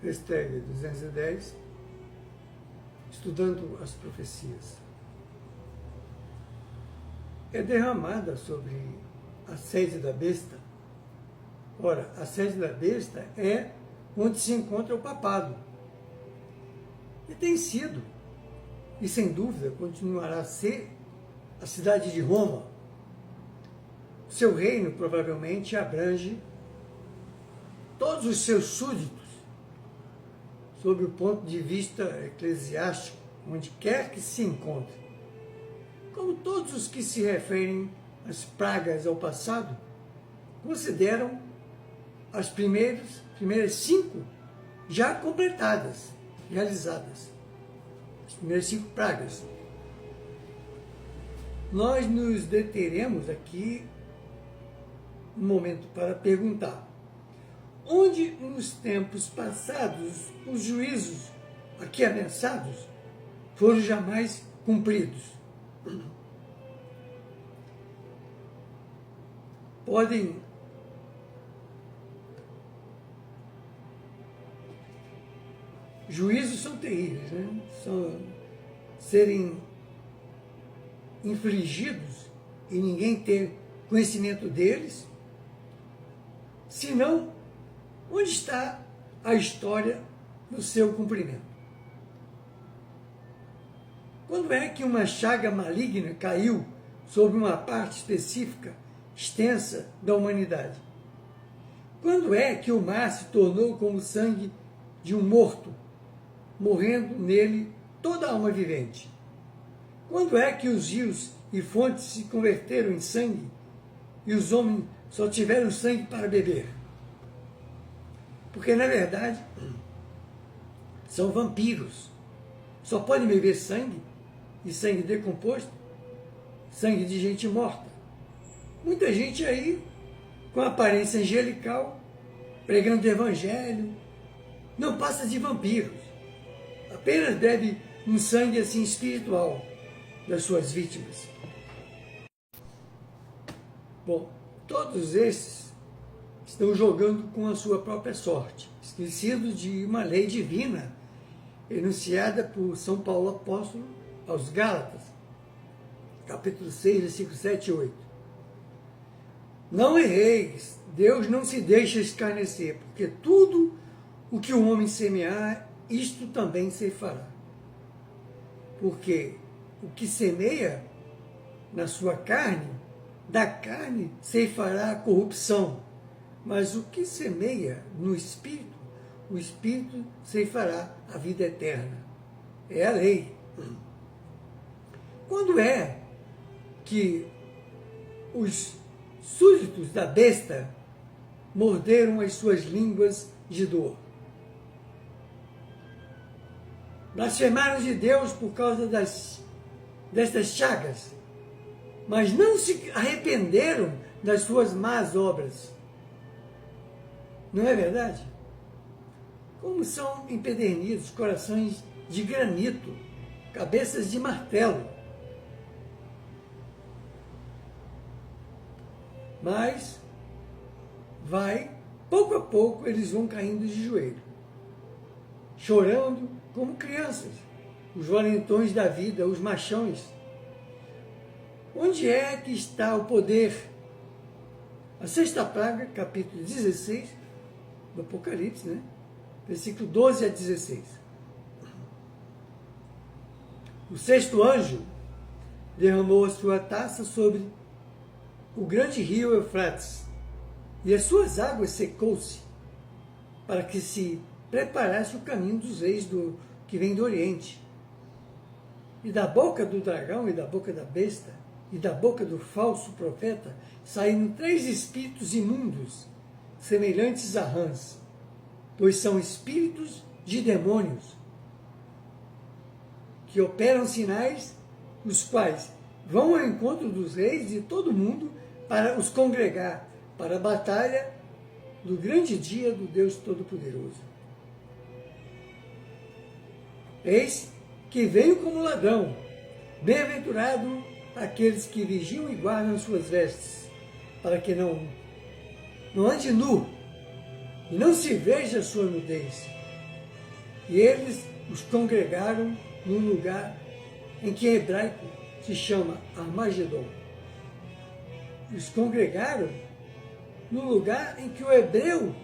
hashtag 210, estudando as profecias. É derramada sobre a sede da besta. Ora, a sede da besta é onde se encontra o papado. E tem sido, e sem dúvida continuará a ser, a cidade de Roma. Seu reino provavelmente abrange todos os seus súditos, sob o ponto de vista eclesiástico, onde quer que se encontre. Como todos os que se referem às pragas ao passado, consideram as primeiras 5 já completadas, realizadas. As primeiras 5 pragas. Nós nos deteremos aqui um momento para perguntar: onde nos tempos passados os juízos aqui ameaçados foram jamais cumpridos? Juízos são terríveis, né? Serem infligidos e ninguém ter conhecimento deles. Senão, onde está a história do seu cumprimento? Quando é que uma chaga maligna caiu sobre uma parte específica, extensa da humanidade? Quando é que o mar se tornou como o sangue de um morto, morrendo nele toda a alma vivente? Quando é que os rios e fontes se converteram em sangue e os homens só tiveram sangue para beber? Porque, na verdade, são vampiros. Só podem beber sangue, e sangue decomposto, sangue de gente morta. Muita gente aí, com aparência angelical, pregando o evangelho, não passa de vampiros. Apenas bebe um sangue assim espiritual das suas vítimas. Bom, todos esses estão jogando com a sua própria sorte, esquecidos de uma lei divina enunciada por São Paulo apóstolo aos Gálatas, capítulo 6, versículos 7 e 8. Não erreis, Deus não se deixa escarnecer, porque tudo o que o homem semear, isto também se fará. Porque o que semeia na sua carne, da carne se fará a corrupção, mas o que semeia no Espírito, o Espírito se fará a vida eterna. É a lei. Quando é que os súditos da besta morderam as suas línguas de dor? Blasfemaram de Deus por causa destas chagas, mas não se arrependeram das suas más obras. Não é verdade? Como são empedernidos corações de granito, cabeças de martelo. Mas pouco a pouco eles vão caindo de joelho, chorando como crianças, os valentões da vida, os machões. Onde é que está o poder? A 6ª praga, capítulo 16 do Apocalipse, né? Versículo 12 a 16. O 6º anjo derramou a sua taça sobre o grande rio Eufrates, e as suas águas secou-se, para que se preparasse o caminho dos reis que vem do Oriente. E da boca do dragão, e da boca da besta, e da boca do falso profeta, saíram 3 espíritos imundos, semelhantes a rãs, pois são espíritos de demônios, que operam sinais, os quais vão ao encontro dos reis de todo mundo para os congregar para a batalha do grande dia do Deus Todo-Poderoso. Eis que venho como ladrão, bem-aventurado aqueles que vigiam e guardam suas vestes, para que não ande nu, e não se veja a sua nudez, E eles os congregaram num lugar em que em hebraico se chama Armagedon. Os congregaram no lugar em que o hebreu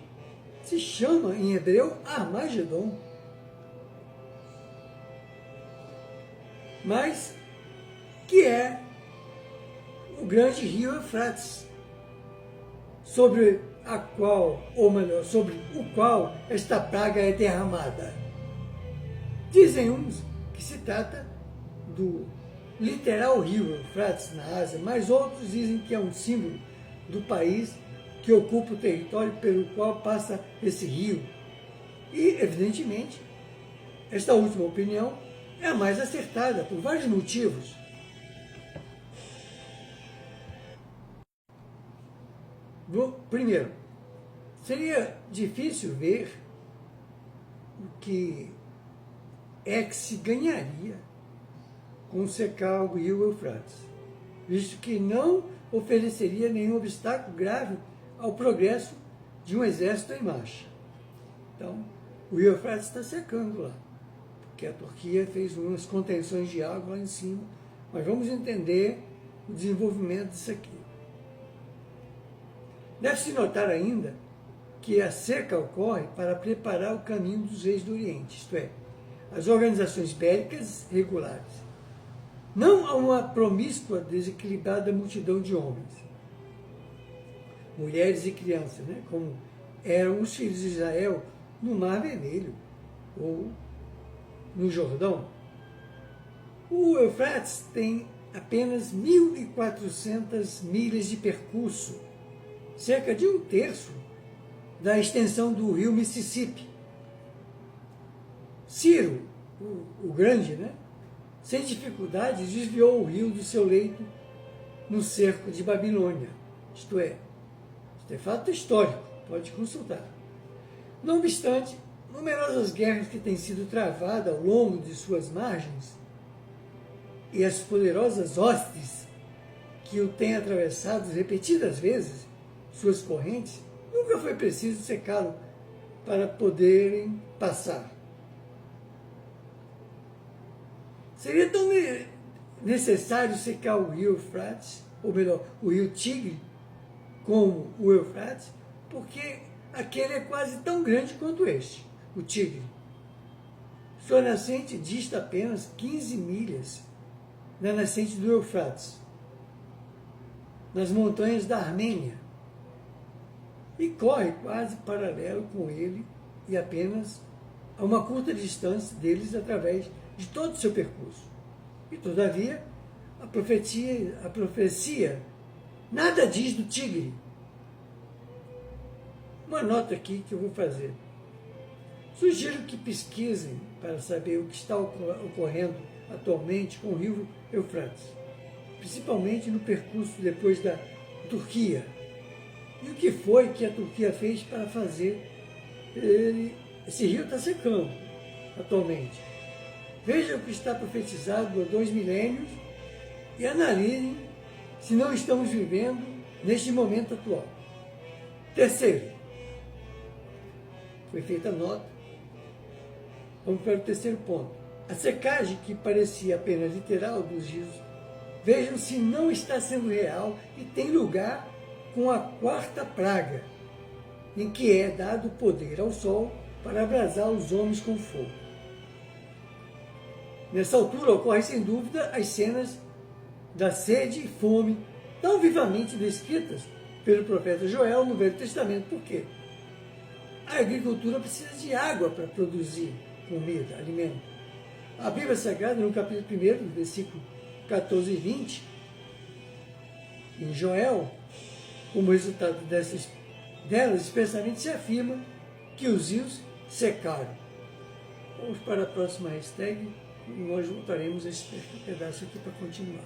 se chama, em hebreu, Armagedon. Mas que é o grande rio Eufrates, sobre a qual, ou melhor, sobre o qual esta praga é derramada. Dizem uns que se trata do literal rio Eufrates na Ásia, mas outros dizem que é um símbolo do país que ocupa o território pelo qual passa esse rio. E, evidentemente, esta última opinião é a mais acertada por vários motivos. Primeiro, seria difícil ver o que é que se ganharia com secar o rio Eufrates, visto que não ofereceria nenhum obstáculo grave ao progresso de um exército em marcha. Então, o rio Eufrates está secando lá, porque a Turquia fez umas contenções de água lá em cima, mas vamos entender o desenvolvimento disso aqui. Deve-se notar ainda que a seca ocorre para preparar o caminho dos reis do Oriente, isto é, as organizações bélicas regulares, não a uma promíscua, desequilibrada multidão de homens, mulheres e crianças, né, como eram os filhos de Israel no Mar Vermelho ou no Jordão. O Eufrates tem apenas 1.400 milhas de percurso, cerca de 1/3 da extensão do rio Mississippi. Ciro, o Grande, né, sem dificuldade, desviou o rio do seu leito no cerco de Babilônia. Isto é fato histórico, pode consultar. Não obstante, numerosas guerras que têm sido travadas ao longo de suas margens e as poderosas hostes que o têm atravessado repetidas vezes, suas correntes, nunca foi preciso secá-lo para poderem passar. Seria tão necessário secar o rio Eufrates, ou melhor, o rio Tigre, como o Eufrates, porque aquele é quase tão grande quanto este, o Tigre. Sua nascente dista apenas 15 milhas da nascente do Eufrates, nas montanhas da Armênia, e corre quase paralelo com ele e apenas a uma curta distância deles através de todo o seu percurso. E, todavia, a profecia nada diz do Tigre. Uma nota aqui que eu vou fazer. Sugiro que pesquisem para saber o que está ocorrendo atualmente com o rio Eufrates, principalmente no percurso depois da Turquia. E o que foi que a Turquia fez para fazer esse rio está secando atualmente. Vejam o que está profetizado há 2 milênios e analisem se não estamos vivendo neste momento atual. Terceiro, foi feita a nota. Vamos para o terceiro ponto. A secagem, que parecia apenas literal dos rios, vejam se não está sendo real e tem lugar com a 4ª praga, em que é dado poder ao sol para abrasar os homens com fogo. Nessa altura ocorrem sem dúvida as cenas da sede e fome tão vivamente descritas pelo profeta Joel no Velho Testamento. Por quê? A agricultura precisa de água para produzir comida, alimento. A Bíblia Sagrada, no capítulo 1, versículo 14 e 20, em Joel, como resultado delas, expressamente se afirma que os rios secaram. Vamos para a próxima hashtag e nós voltaremos a esse pedaço aqui para continuar.